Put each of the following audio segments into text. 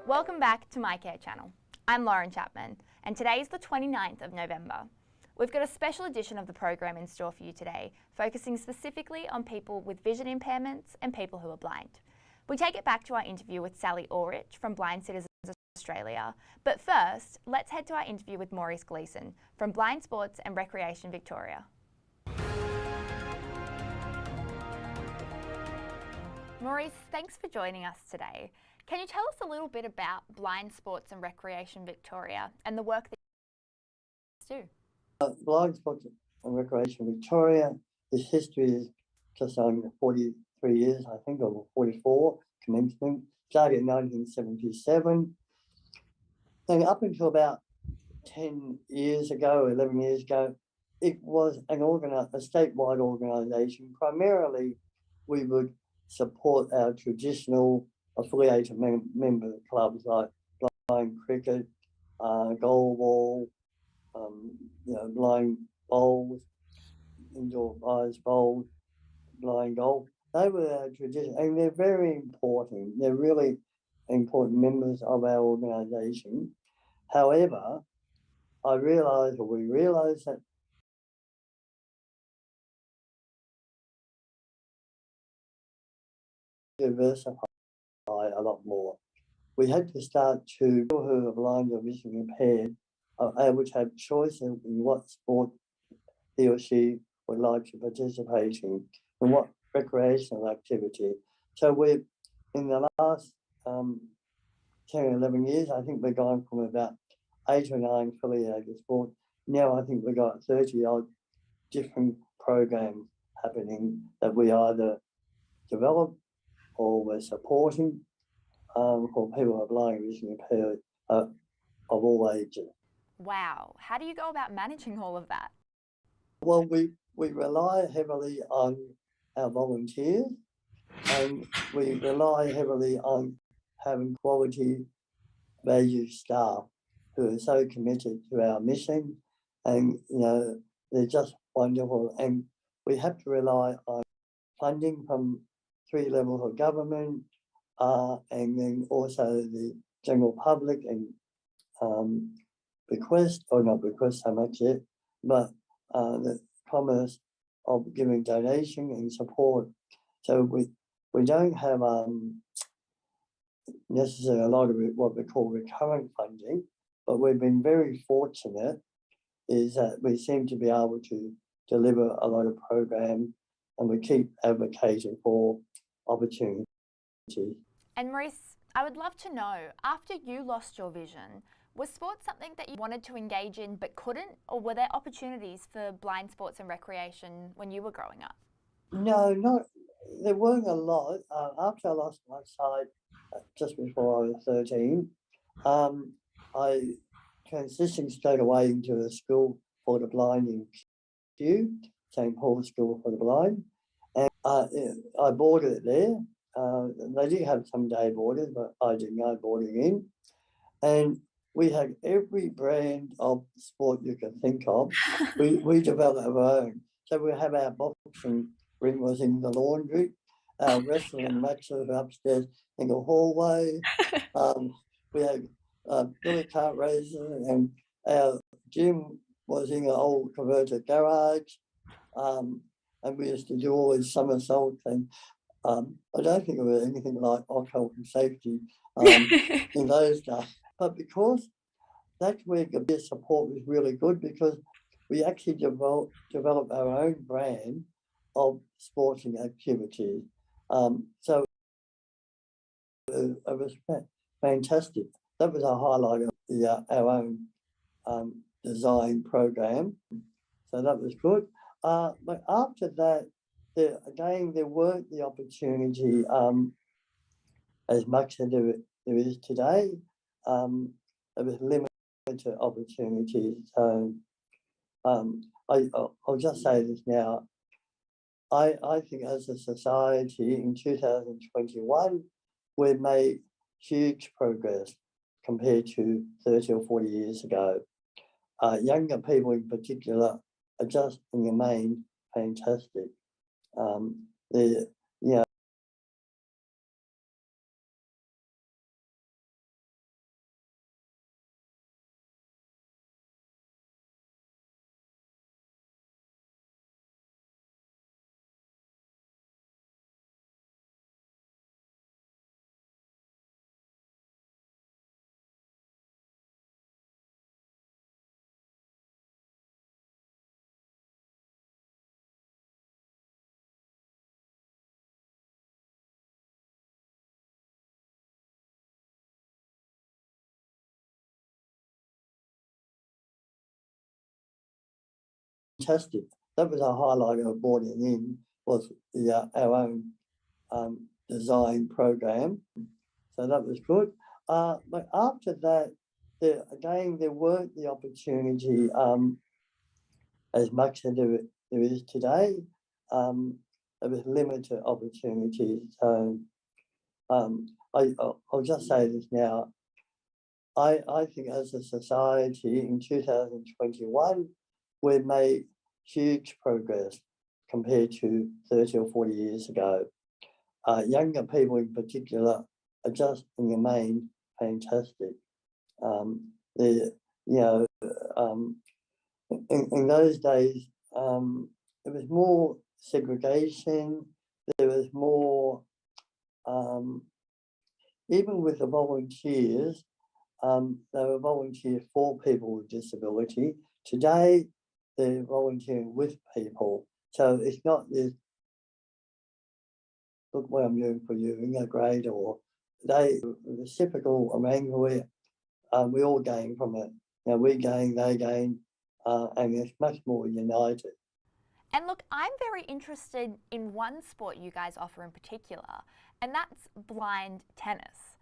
Welcome back to MyCare channel. I'm Lauren Chapman, and today is the 29th of November. We've got a special edition of the program in store for you today, focusing specifically on people with vision impairments and people who are blind. We take it back to our interview with Sally Aurish from Blind Citizens Australia, but first, let's head to our interview with Maurice Gleeson from Blind Sports and Recreation Victoria. Maurice, thanks for joining us today. Can you tell us a little bit about Blind Sports and Recreation Victoria and the work that you do? Blind Sports and Recreation Victoria, its history is just under 43 years, I think, or 44, commencement. Started in 1977. And up until about 10 years ago, 11 years ago, it was a statewide organisation. Primarily, we would support our traditional affiliated member clubs like blind cricket, goalball, blind bowls, indoor prize bowls, blind golf. They were our tradition, and they're very important. They're really important members of our organisation. However, we realised that diversify a lot more. We had to start to people who are blind or visually impaired are able to have choice in what sport he or she would like to participate in and what recreational activity. So we've, in the last 10 or 11 years, I think we've gone from about 8 or 9 affiliated sports. Now I think we've got 30 odd different programs happening that we either develop or we're supporting for people who are blind or visually impaired of all ages. Wow, how do you go about managing all of that? Well, we rely heavily on our volunteers, and we rely heavily on having quality valued staff who are so committed to our mission, and they're just wonderful. And we have to rely on funding from 3 levels of government, and then also the general public, and not bequest so much yet, but the commerce of giving donation and support. So we don't have necessarily a lot of what we call recurrent funding, but we've been very fortunate is that we seem to be able to deliver a lot of programs, and we keep advocating for opportunity. And Maurice, I would love to know, after you lost your vision, was sport something that you wanted to engage in but couldn't, or were there opportunities for blind sports and recreation when you were growing up? No, there weren't a lot. After I lost my sight, just before I was 13, I transitioned straight away into a school for the blind in Kew, St. Paul's School for the Blind, and I boarded there. They did have some day boarders, but I didn't go boarding in. And we had every brand of sport you can think of. we developed our own. So we have our boxing ring was in the laundry, our wrestling matches upstairs in the hallway. We had billy cart races, and our gym was in an old converted garage. And we used to do all these somersaults, and I don't think it was anything like occult and safety in those days. But because that's where the support was really good, because we actually developed our own brand of sporting activities. So it was fantastic. That was a highlight of our own design program. So that was good. But after that, there weren't the opportunity as much as there is today. There was limited opportunities. So I'll just say this now. I think as a society in 2021, we've made huge progress compared to 30 or 40 years ago. Younger people in particular are just in the main fantastic. fantastic. That was a highlight of boarding in, was our own design program. So that was good. But after that, there weren't the opportunity as much as there is today. There was limited opportunities. So I'll just say this now. I think as a society in 2021, we've made huge progress compared to 30 or 40 years ago. Younger people in particular are just in the main fantastic. In those days, there was more segregation. There was more, even with the volunteers, they were volunteers for people with disability. Today, they're volunteering with people. So it's not this, look what I'm doing for you, great, or they reciprocal arrangement where we all gain from it. We gain, they gain, and it's much more united. And look, I'm very interested in one sport you guys offer in particular, and that's blind tennis.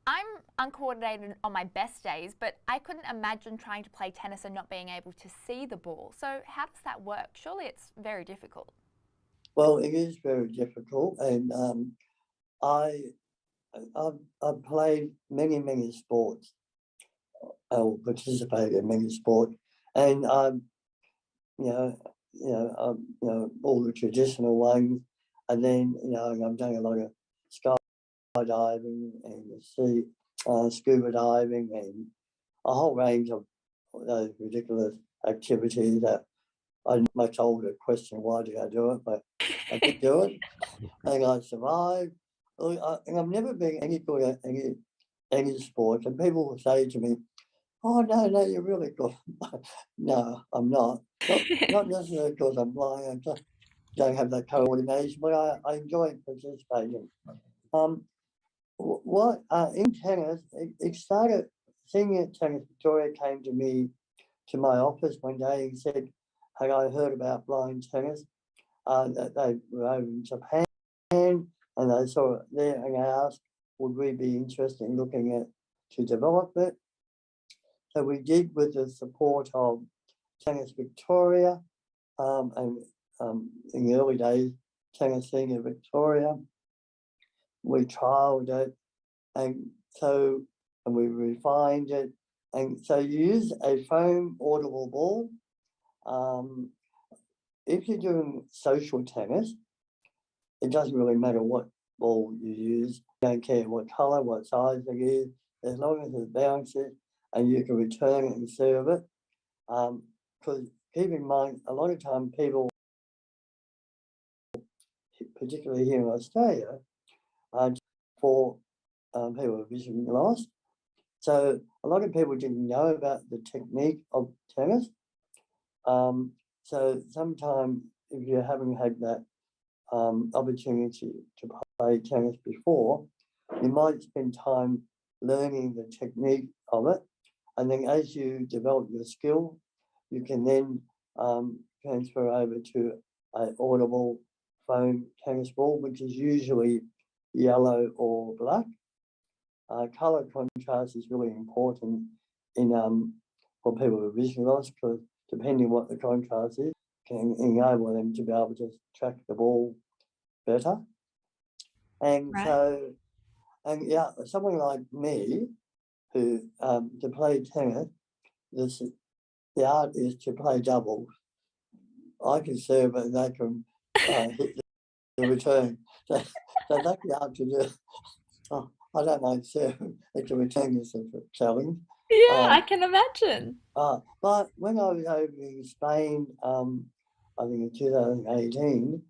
I'm uncoordinated on my best days, but I couldn't imagine trying to play tennis and not being able to see the ball. So how does that work? Surely it's very difficult. Well, it is very difficult, and I've played many sports, or participated in many sports, and all the traditional ones, and then I've done a lot of skydiving and scuba diving and a whole range of those ridiculous activities that I'm much older question why did I do it, but I did do it and I survived. And I've never been any good at any sport, and people will say to me, "Oh no, you're really good." No, I'm not. Not necessarily because I'm blind. I just don't have that coordination, but I enjoy participating. In tennis, it started. Senior Tennis Victoria came to my office one day and said, "Had I heard about blind tennis? That they were over in Japan, and they saw it there, and they asked, would we be interested in looking at to develop it?" So we did, with the support of Tennis Victoria, and in the early days, Tennis Senior Victoria. We trialled it, and we refined it. And so you use a foam audible ball. If you're doing social tennis, it doesn't really matter what ball you use. You don't care what colour, what size it is, as long as it bounces and you can return it and serve it. Because keep in mind, a lot of time people, particularly here in Australia, for people with vision loss. So a lot of people didn't know about the technique of tennis. So sometimes if you haven't had that opportunity to play tennis before, you might spend time learning the technique of it. And then as you develop your skill, you can then transfer over to an audible foam tennis ball, which is usually yellow or black. Colour contrast is really important for people with vision loss, because depending what the contrast is, can enable them to be able to track the ball better. And right. Someone like me, who to play tennis, the art is to play doubles. I can serve it and they can hit the return. So that's the art to do. Oh, I don't mind serving. The return is a challenge. Yeah, I can imagine. But when I was over in Spain, I think in 2018,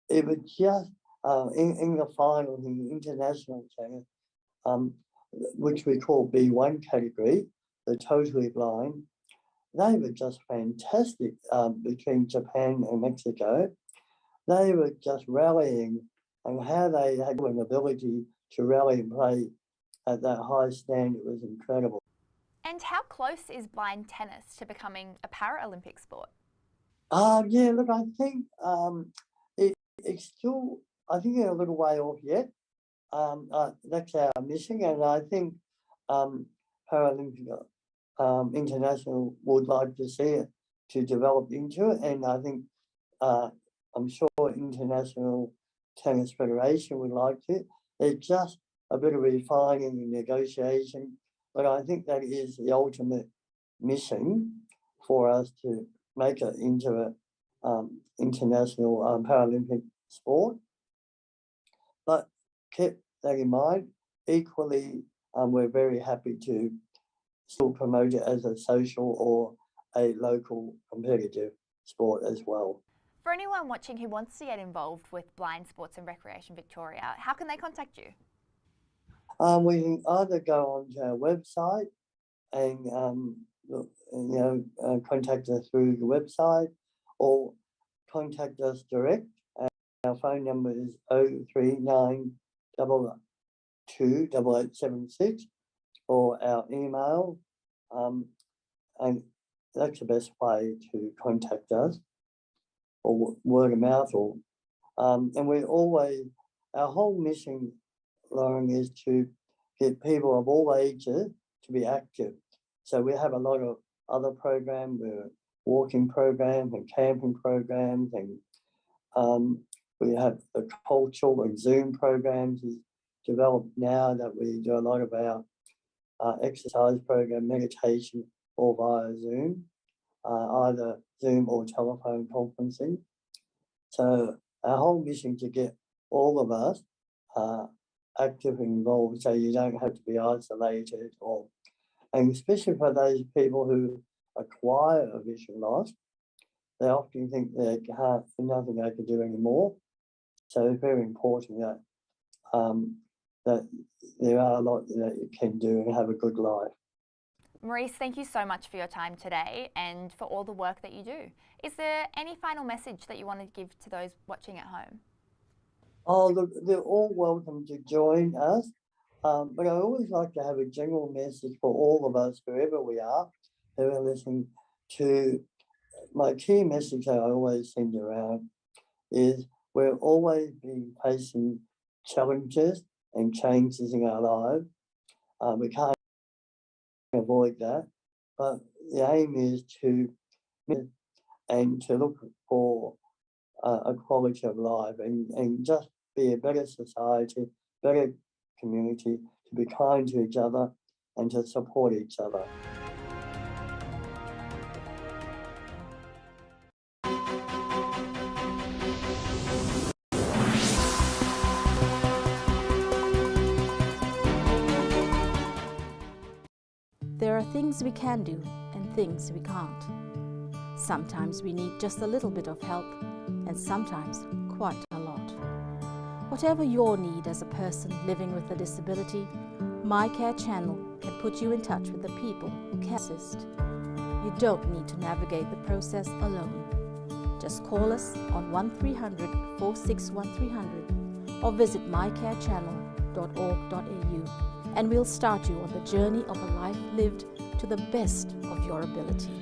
it was just in the final in the international tennis, which we call B1 category, the totally blind. They were just fantastic between Japan and Mexico. They were just rallying, and how they had an ability to rally and play at that high standard was incredible. And how close is blind tennis to becoming a Paralympic sport? Yeah, look, I think it's still, I think they're a little way off yet. That's our mission, and I think Paralympic International would like to see it to develop into it, and I think I'm sure International Tennis Federation would like to. It's just a bit of refining and negotiation, but I think that is the ultimate mission for us to make it into a international Paralympic sport. But keep that in mind. Equally, we're very happy to still promote it as a social or a local competitive sport as well. For anyone watching who wants to get involved with Blind Sports and Recreation Victoria, how can they contact you? We can either go onto our website and contact us through the website, or contact us direct. Our phone number is 039 2 8876, or our email, and that's the best way to contact us, or word of mouth, or and we always, our whole mission, Lauren, is to get people of all ages to be active. So we have a lot of other programs, walking programs and camping programs, and we have the cultural and Zoom programs is developed now, that we do a lot of our exercise program, meditation, all via Zoom, either Zoom or telephone conferencing. So our whole mission to get all of us active and involved, so you don't have to be isolated, and especially for those people who acquire a vision loss, they often think they can't, nothing they can do anymore. So it's very important that that there are a lot that you can do and have a good life. Maurice, thank you so much for your time today and for all the work that you do. Is there any final message that you want to give to those watching at home? Oh, look, they're all welcome to join us, but I always like to have a general message for all of us, wherever we are, who are listening to. My key message that I always send around is we'll always be facing challenges and changes in our lives. We can't avoid that, but the aim is to look for a quality of life and just be a better society, better community, to be kind to each other and to support each other. There are things we can do and things we can't. Sometimes we need just a little bit of help, and sometimes quite a lot. Whatever your need as a person living with a disability, MyCare channel can put you in touch with the people who can assist. You don't need to navigate the process alone. Just call us on 1300 461 300 or visit mycarechannel.org.au, and we'll start you on the journey of a life lived to the best of your ability.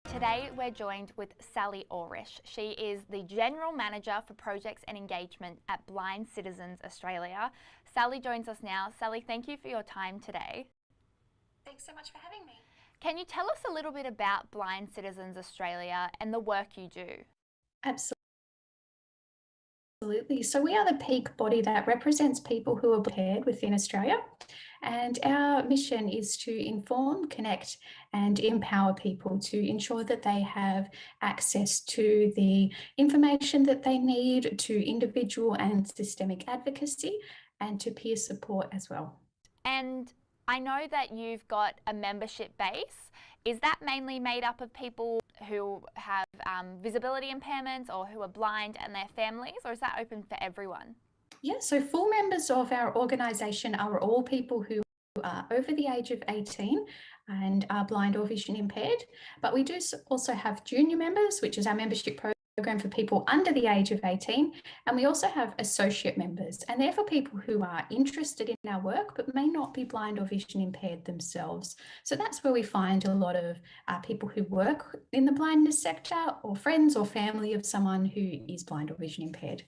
Today we're joined with Sally Aurish. She is the General Manager for Projects and Engagement at Blind Citizens Australia. Sally joins us now. Sally, thank you for your time today. Thanks so much for having me. Can you tell us a little bit about Blind Citizens Australia and the work you do? Absolutely. So we are the peak body that represents people who are impaired within Australia. And our mission is to inform, connect and empower people to ensure that they have access to the information that they need, to individual and systemic advocacy, and to peer support as well. And I know that you've got a membership base. Is that mainly made up of people who have visibility impairments or who are blind and their families, or is that open for everyone? Yeah, so full members of our organisation are all people who are over the age of 18 and are blind or vision impaired. But we do also have junior members, which is our membership program for people under the age of 18. And we also have associate members, and they're for people who are interested in our work but may not be blind or vision impaired themselves. So that's where we find a lot of people who work in the blindness sector, or friends or family of someone who is blind or vision impaired.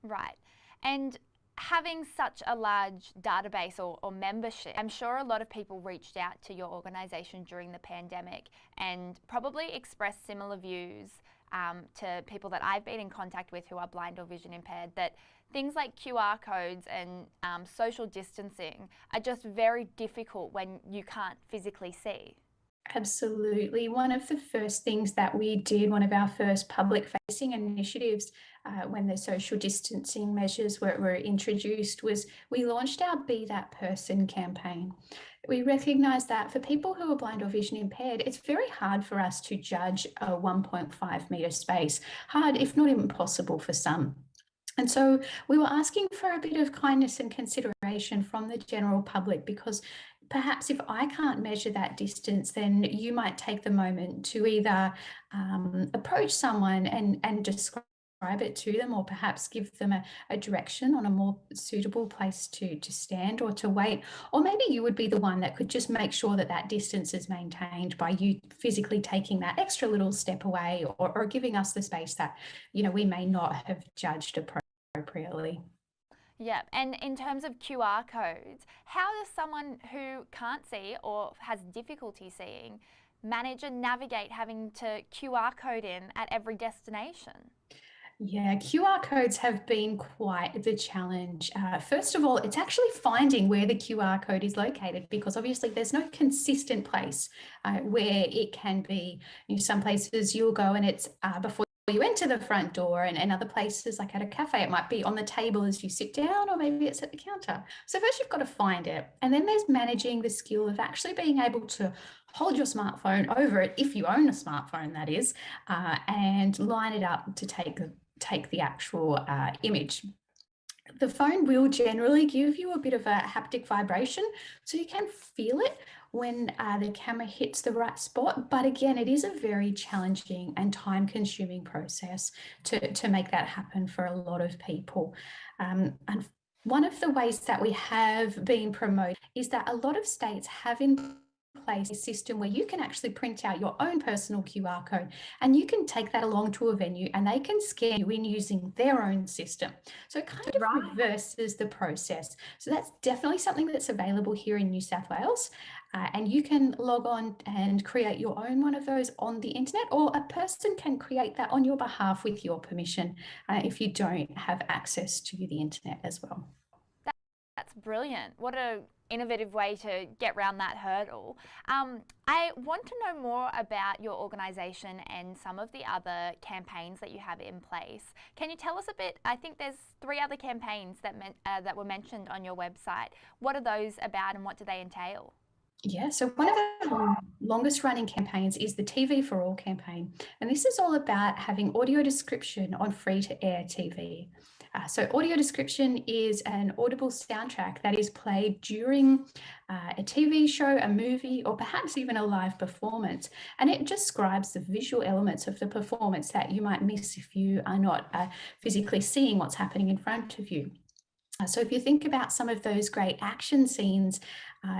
Right. And having such a large database or membership, I'm sure a lot of people reached out to your organisation during the pandemic and probably expressed similar views to people that I've been in contact with who are blind or vision impaired, that things like QR codes and social distancing are just very difficult when you can't physically see. Absolutely. One of the first things that we did, one of our first public facing initiatives when the social distancing measures were introduced, was we launched our Be That Person campaign. We recognise that for people who are blind or vision impaired, it's very hard for us to judge a 1.5 metre space, hard if not impossible for some. And so we were asking for a bit of kindness and consideration from the general public, because perhaps if I can't measure that distance, then you might take the moment to either approach someone and describe it to them, or perhaps give them a direction on a more suitable place to stand or to wait. Or maybe you would be the one that could just make sure that that distance is maintained by you physically taking that extra little step away, or giving us the space that, we may not have judged appropriately. Yeah, and in terms of QR codes, how does someone who can't see or has difficulty seeing manage and navigate having to QR code in at every destination? Yeah, QR codes have been quite the challenge. First of all, it's actually finding where the QR code is located, because obviously there's no consistent place where it can be. Some places you'll go and it's before you enter the front door, and other places, like at a cafe, it might be on the table as you sit down, or maybe it's at the counter. So first you've got to find it, and then there's managing the skill of actually being able to hold your smartphone over it, if you own a smartphone that is, and line it up to take the actual image. The phone will generally give you a bit of a haptic vibration, so you can feel it when the camera hits the right spot. But again, it is a very challenging and time-consuming process to make that happen for a lot of people. And one of the ways that we have been promoted is that a lot of states have in place a system where you can actually print out your own personal QR code, and you can take that along to a venue and they can scan you in using their own system. So it kind of reverses the process. So that's definitely something that's available here in New South Wales. And you can log on and create your own one of those on the internet, or a person can create that on your behalf with your permission if you don't have access to the internet as well. That's brilliant. What an innovative way to get around that hurdle. I want to know more about your organisation and some of the other campaigns that you have in place. Can you tell us a bit? I think there's 3 other campaigns that were mentioned on your website. What are those about and what do they entail? Yeah, so one of the longest running campaigns is the TV for All campaign. And this is all about having audio description on free-to-air TV. So audio description is an audible soundtrack that is played during a TV show, a movie, or perhaps even a live performance. And it describes the visual elements of the performance that you might miss if you are not physically seeing what's happening in front of you. So if you think about some of those great action scenes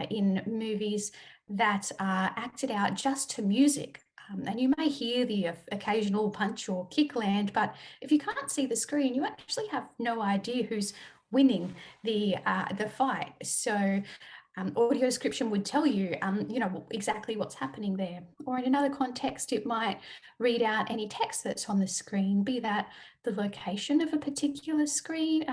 in movies that are acted out just to music, and you may hear the occasional punch or kick land, but if you can't see the screen, you actually have no idea who's winning the fight. So audio description would tell you, exactly what's happening there. Or in another context, it might read out any text that's on the screen, be that the location of a particular screen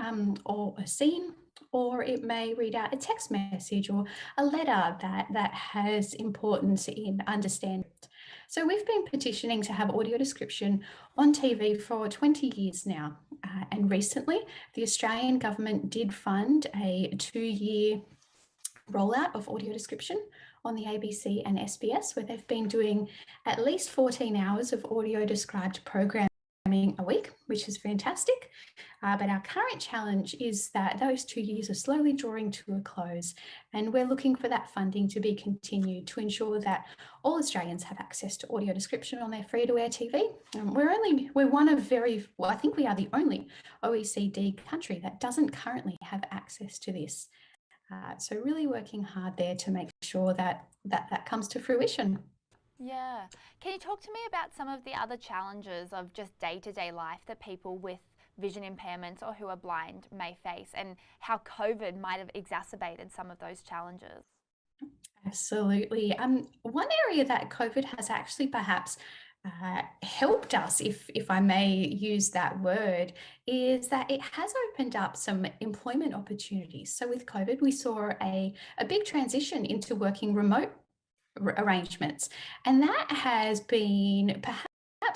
or a scene, or it may read out a text message or a letter that has importance in understanding it. So we've been petitioning to have audio description on TV for 20 years now. And recently, the Australian government did fund a 2-year rollout of audio description on the ABC and SBS, where they've been doing at least 14 hours of audio described programming a week, which is fantastic. But our current challenge is that those 2 years are slowly drawing to a close, and we're looking for that funding to be continued to ensure that all Australians have access to audio description on their free-to-air TV. We're one of I think we are the only OECD country that doesn't currently have access to this. So really working hard there to make sure that comes to fruition. Yeah. Can you talk to me about some of the other challenges of just day-to-day life that people with vision impairments or who are blind may face, and how COVID might have exacerbated some of those challenges? Absolutely. One area that COVID has actually perhaps helped us, if I may use that word, is that it has opened up some employment opportunities. So with COVID, we saw a big transition into working remote arrangements, and that has been perhaps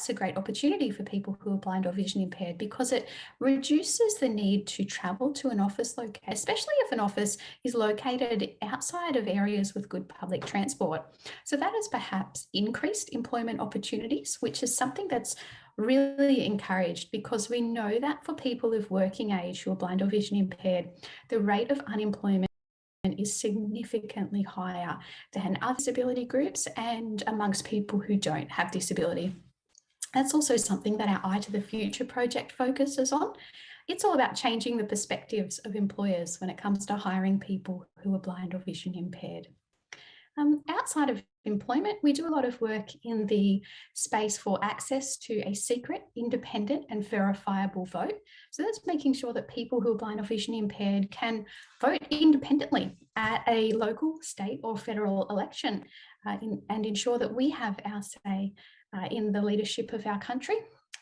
a great opportunity for people who are blind or vision impaired, because it reduces the need to travel to an office location, especially if an office is located outside of areas with good public transport. So that has perhaps increased employment opportunities, which is something that's really encouraged, because we know that for people of working age who are blind or vision impaired, the rate of unemployment is significantly higher than other disability groups and amongst people who don't have disability. That's also something that our Eye to the Future project focuses on. It's all about changing the perspectives of employers when it comes to hiring people who are blind or vision impaired. Outside of employment, we do a lot of work in the space for access to a secret, independent and verifiable vote. So that's making sure that people who are blind or vision impaired can vote independently at a local, state or federal election, and ensure that we have our say in the leadership of our country.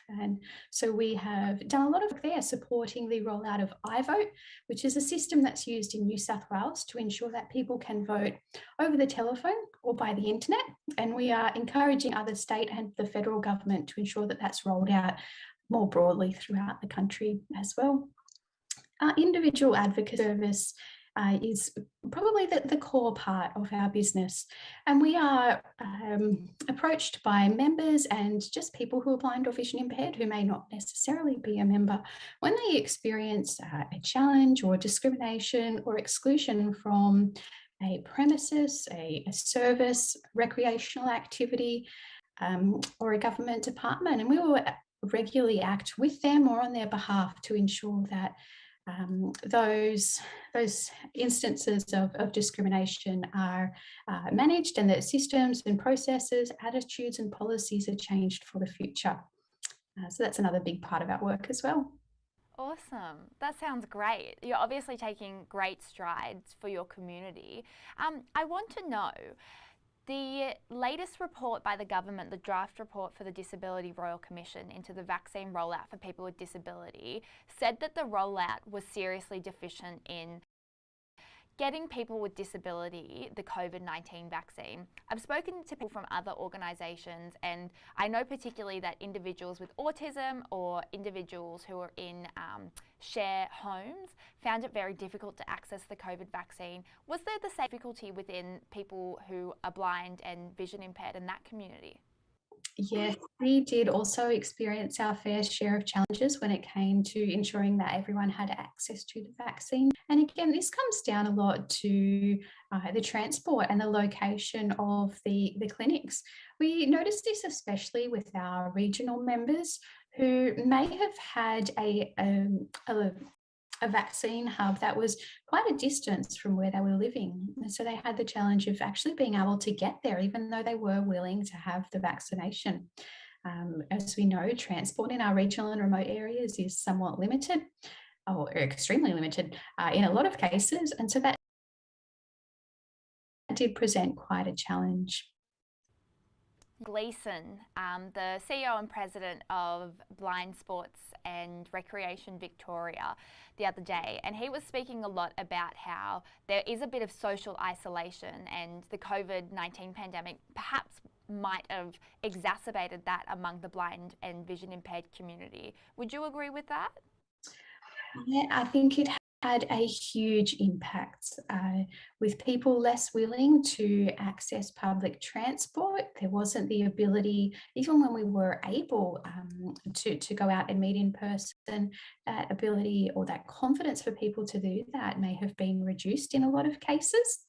And so we have done a lot of work there supporting the rollout of iVote, which is a system that's used in New South Wales to ensure that people can vote over the telephone or by the internet. And we are encouraging other state and the federal government to ensure that that's rolled out more broadly throughout the country as well. Our individual advocate service is probably the core part of our business. And we are approached by members and just people who are blind or vision impaired who may not necessarily be a member when they experience a challenge or discrimination or exclusion from a premises, a service, recreational activity, or a government department. And we will regularly act with them or on their behalf to ensure that those instances of discrimination are managed, and that systems and processes, attitudes and policies are changed for the future. So that's another big part of our work as well. Awesome. That sounds great. You're obviously taking great strides for your community. I want to know, the latest report by the government, the draft report for the Disability Royal Commission into the vaccine rollout for people with disability, said that the rollout was seriously deficient in getting people with disability the COVID-19 vaccine. I've spoken to people from other organisations, and I know particularly that individuals with autism or individuals who are in share homes found it very difficult to access the COVID vaccine. Was there the same difficulty within people who are blind and vision impaired in that community? Yes, we did also experience our fair share of challenges when it came to ensuring that everyone had access to the vaccine. And again, this comes down a lot to the transport and the location of the clinics. We noticed this especially with our regional members who may have had a vaccine hub that was quite a distance from where they were living. And so they had the challenge of actually being able to get there, even though they were willing to have the vaccination. As we know, transport in our regional and remote areas is somewhat limited, or extremely limited in a lot of cases. And so that did present quite a challenge. Gleeson, the CEO and President of Blind Sports and Recreation Victoria, the other day, and he was speaking a lot about how there is a bit of social isolation, and the COVID-19 pandemic perhaps might have exacerbated that among the blind and vision impaired community. Would you agree with that? Yeah, I think it had a huge impact with people less willing to access public transport. There wasn't the ability, even when we were able to go out and meet in person, that ability or that confidence for people to do that may have been reduced in a lot of cases.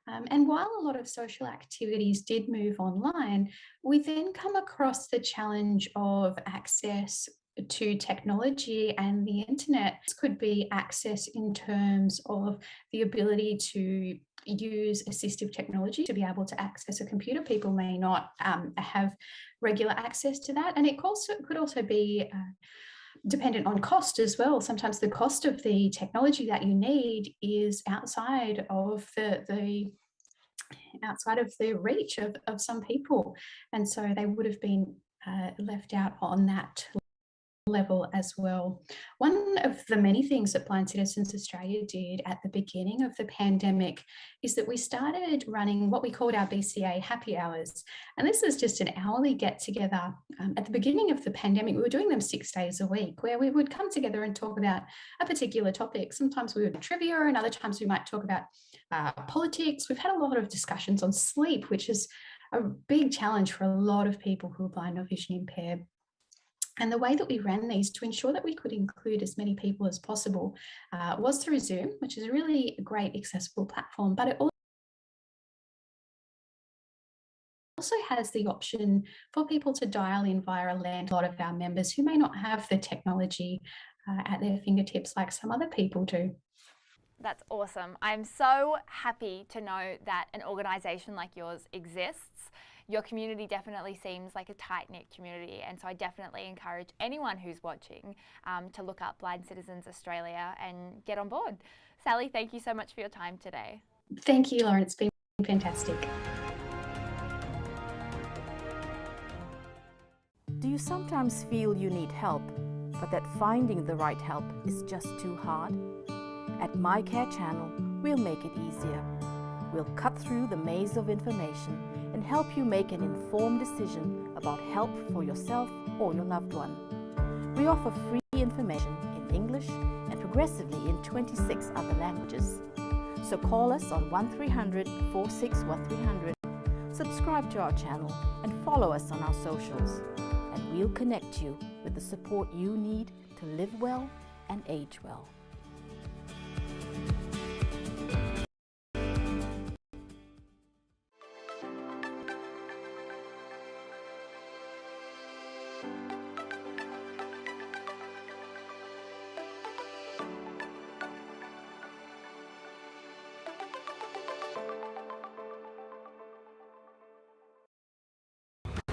And while a lot of social activities did move online, we then come across the challenge of access to technology and the internet. This could be access in terms of the ability to use assistive technology to be able to access a computer. People may not have regular access to that. And it could also be dependent on cost as well. Sometimes the cost of the technology that you need is outside of the reach of some people, and so they would have been left out on that level as well. One of the many things that Blind Citizens Australia did at the beginning of the pandemic is that we started running what we called our BCA happy hours. And this is just an hourly get together. At the beginning of the pandemic, we were doing them 6 days a week, where we would come together and talk about a particular topic. Sometimes we would do trivia, and other times we might talk about politics. We've had a lot of discussions on sleep, which is a big challenge for a lot of people who are blind or vision impaired. And the way that we ran these to ensure that we could include as many people as possible was through Zoom, which is a really great accessible platform, but it also has the option for people to dial in via a landline. A lot of our members who may not have the technology at their fingertips like some other people do. That's awesome. I'm so happy to know that an organisation like yours exists. Your community definitely seems like a tight-knit community, and so I definitely encourage anyone who's watching to look up Blind Citizens Australia and get on board. Sally, thank you so much for your time today. Thank you, Lauren. It's been fantastic. Do you sometimes feel you need help, but that finding the right help is just too hard? At MyCare channel, we'll make it easier. We'll cut through the maze of information and help you make an informed decision about help for yourself or your loved one. We offer free information in English and progressively in 26 other languages. So call us on 1300 461 300, subscribe to our channel and follow us on our socials, and we'll connect you with the support you need to live well and age well.